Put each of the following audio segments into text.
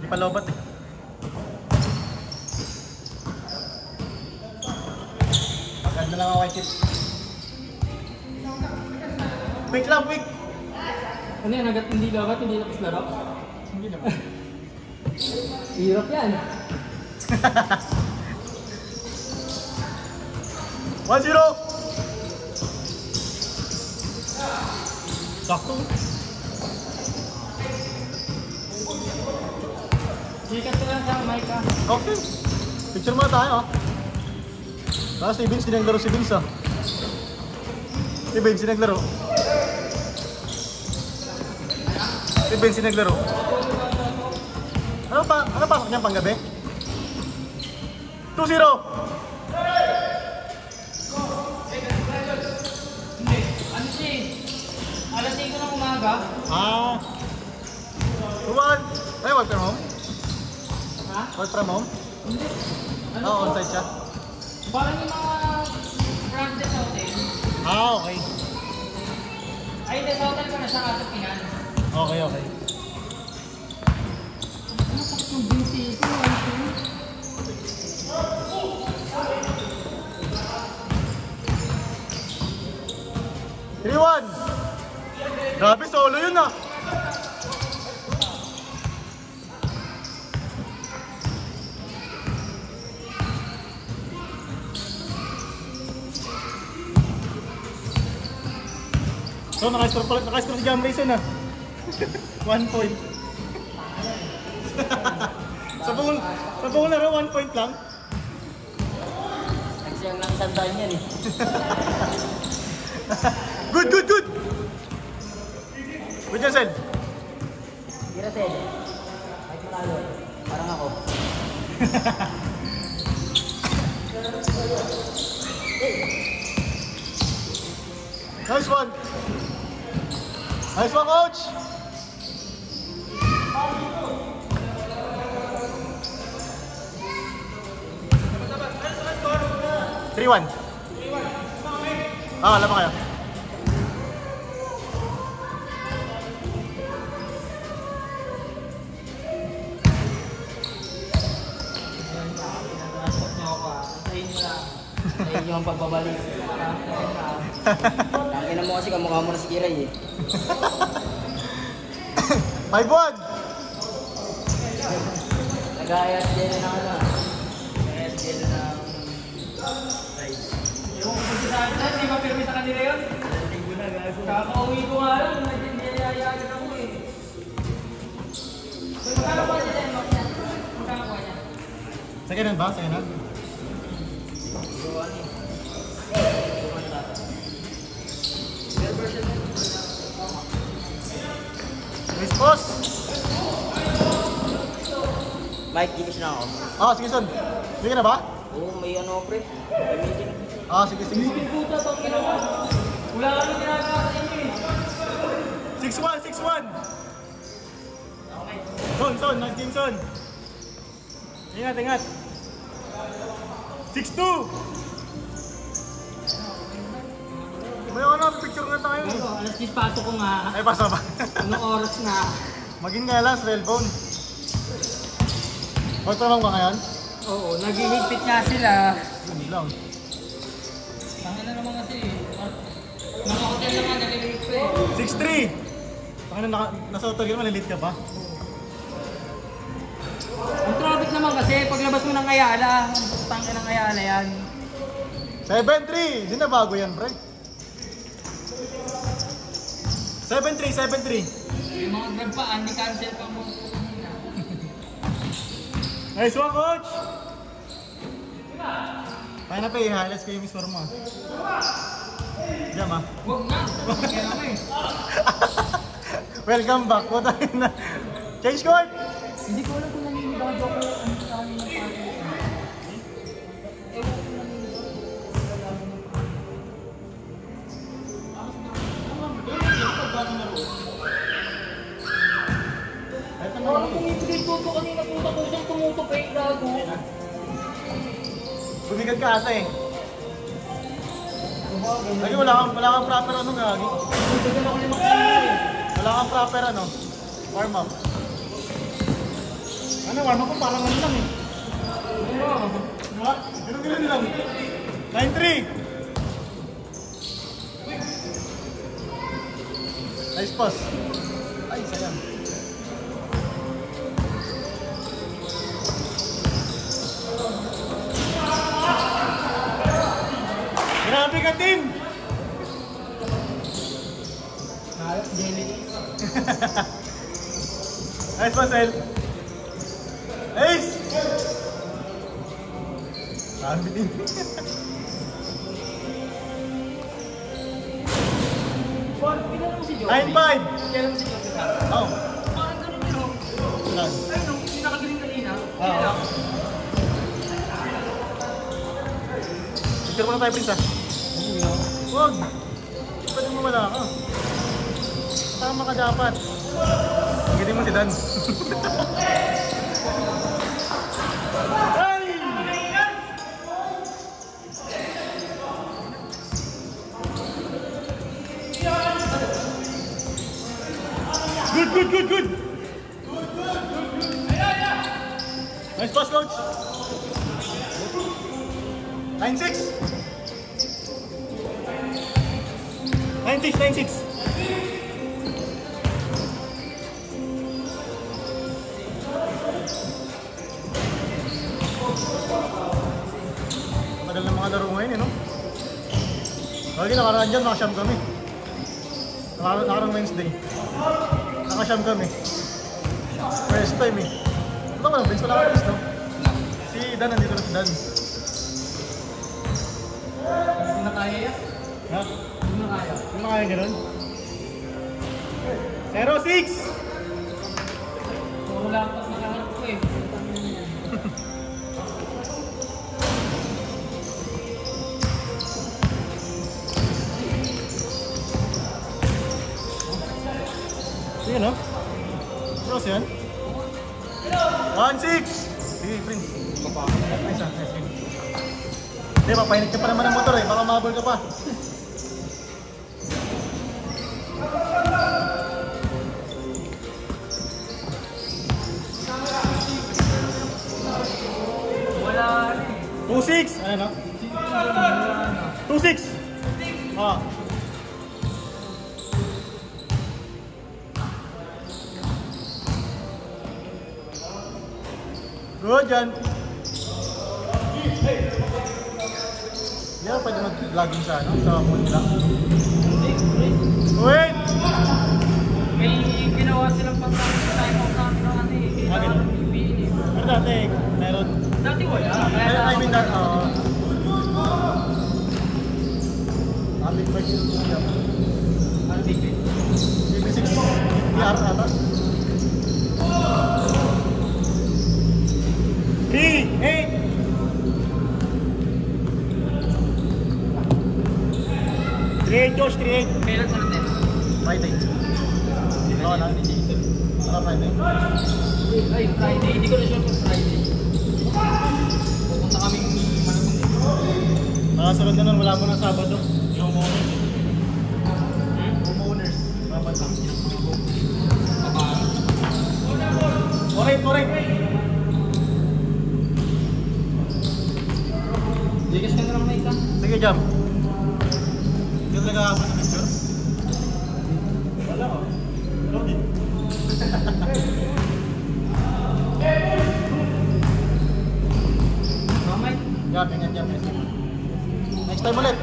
Di pa lobat eh. Agad na lang ang white chip. Quick lang, quick! Ano yan? Agad hindi lobat, hindi tapos laro? Hindi naman. Hirap yan. 1-0! Sakto. Sikat ko lang sa mic ka. Okay. Picture muna tayo ah. Tapos si Vince, naglaro si Vince ah. Si Vince, naglaro. Si Vince, naglaro. Ano pasok niyan panggabi? 2-0! Hindi. Ano siya eh? Alas 5 ng umaga. Ah. 2-1. Ay, work from home? Ha? Work from home? Hindi. Ano Oo, po? onsite siya. Parang yung mga front desk hotel. Ah, okay. Ay, desk hotel ko na siya kaso Pinan. Okay, okay. Ano sa yung beauty ito? 3-1! Grabe, solo yun ah! So, naka-score si Jam Rayson ah. 1 point. sa buong laro, 1 point lang. Nagsiyang lang isang daan yan eh. Good, good, good! Good yan, Sel. Tira Ted. Kahit matalo. Parang ako. Nice one! Nice one, coach! Three-one. Ah, alam mo kayo. Sa inyo ang pagbabalik. Tangin na mo kasi kamukha mo na si Kiray eh. 5-1! Nag-ayat din na ano. Nag-ayat din na yung pagkasabi na, hindi mapirmi sa kanila yun. Kakauwi ko nga lang, nag-ayayagad ako eh. So, magkano ba sila yung lock niya? Magkano ba niya? Second hand ba? Second hand? Nice boss! Mike, gigis na ako. Ah, sige son. Sige na ba? Oo, may ano pre. May meeting. Ah, sige, sige. Meeting puta to, ginawa. Wala ka nang ginagawa sa inyo eh. 6-1, 6-1! Son, nice game son! Ingat, ingat! 6-2! May ano, picture na tayo. Ano, alas 10 pasok ko nga. Ay, pasa ba? Anong oras na? Maging nga lang sa cellphone. Magtanong ba ngayon? Oo, naghihigpit nga sila. Hindi lang. Tangin na naman kasi eh. Mga hotel naman naghihigpit. 6-3! Pakina, nasa hotel ka, malilate ka pa? Ang traffic naman kasi, paglabas mo ng Ayala, tangin ng Ayala yan. 7-3! Sinabago yan, pre. 7-3, 7-3. Yung mga grab pa, hindi cancel pa mo. Nice one, coach! Kaya na pa i-highlights kayo yung score mo ah. Diyan ah. Huwag na! Kaya naman eh. Welcome back. Puta na. Change court! Hindi ko alam kung naninibago ako ano sa akin ng party. Ewan ko naninibago. Parang pumipigil tuto kanina puta ko siyang tumutok eh, gago. Bumigad ka ata eh. Lagi wala kang proper ano gagi. Bumigil ako 5 kilo eh. Wala kang proper ano. Warm up. Ano, warm up ko parang ano lang eh. Diba? Ganun lang. 9-3. Nice pass. Ay, sayang. Grabe ka, team! Nice pass, El. Ace! Sabi din. 9-5! Oh. Parang ganun yun, oh. Saan? Ay, no, yung nakagaling kanina. Oo. Picture muna tayo, Prince, ha? Huwag! Pwede mo wala ka. Tama ka dapat. Gini mo si Dan. Ay! Good! Nice pass, coach. 9-6. 9-6. Tagal ng mga laro ngayon, eh, no? Okay, nakaraan dyan, nakasyam kami. Nakaraan Wednesday. Nakasyam kami. First time, eh. Ito ba, Vince, wala ka artist, no? Si Dan, nandito na si Dan. Hindi na kaya yan. Ha? Hindi na kaya. Hindi na kaya ganun? 0-6! Puro lang pas nakaharap ko eh. Sige, no? Cross yan? 1-6! Sige, Prince. Nice, ha? Nice, game. Hindi, papahinit ka pa naman ng motor, eh. Baka mabol ka pa. Wala. 2-6! Ano, no? 2-6! Ah. Good, yan. Yeah, pwede mag-vlogging sa ano, sa Manila. Wait! May ginawa silang pagkakas sa time out namin ng ano eh. Ganun. Pero dati, meron. Dati wala. I mean that, big bike yung siya. Ano big? CB6 PR ata. 3-8! 3-8, Josh, 3-8. Kailan sa natin? Friday. Oo na. Friday. Ay, Friday. Hindi ko na sure kung Friday. Pupunta kaming Malabon. Nakasunod na nun, wala mo ng Sabado. Yung homeowners. Homeowners. Babantang. Alright. Digas ka na lang na ita. Sige, jump. Hindi ko nag-aabot sa picture. Wala ko. Pero din. Mamay. Jump. Next time ulit.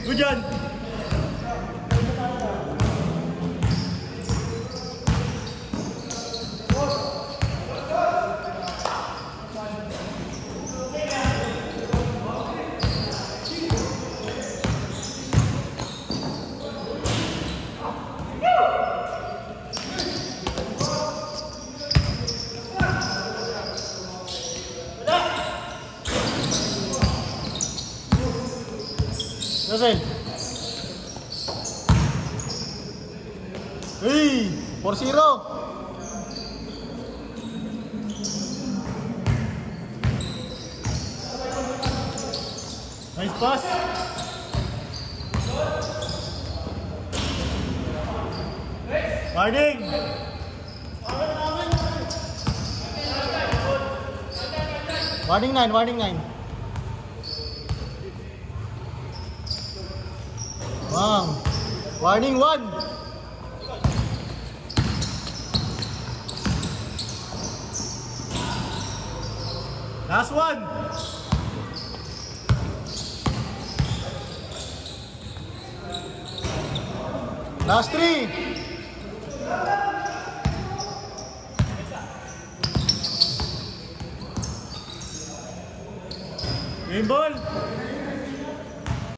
Good yan. Russell. Hey, 4-0. Nice pass. Warning! Warning 9, warning 9. Wow. Warning 1. Last one. Last 3. Game ball.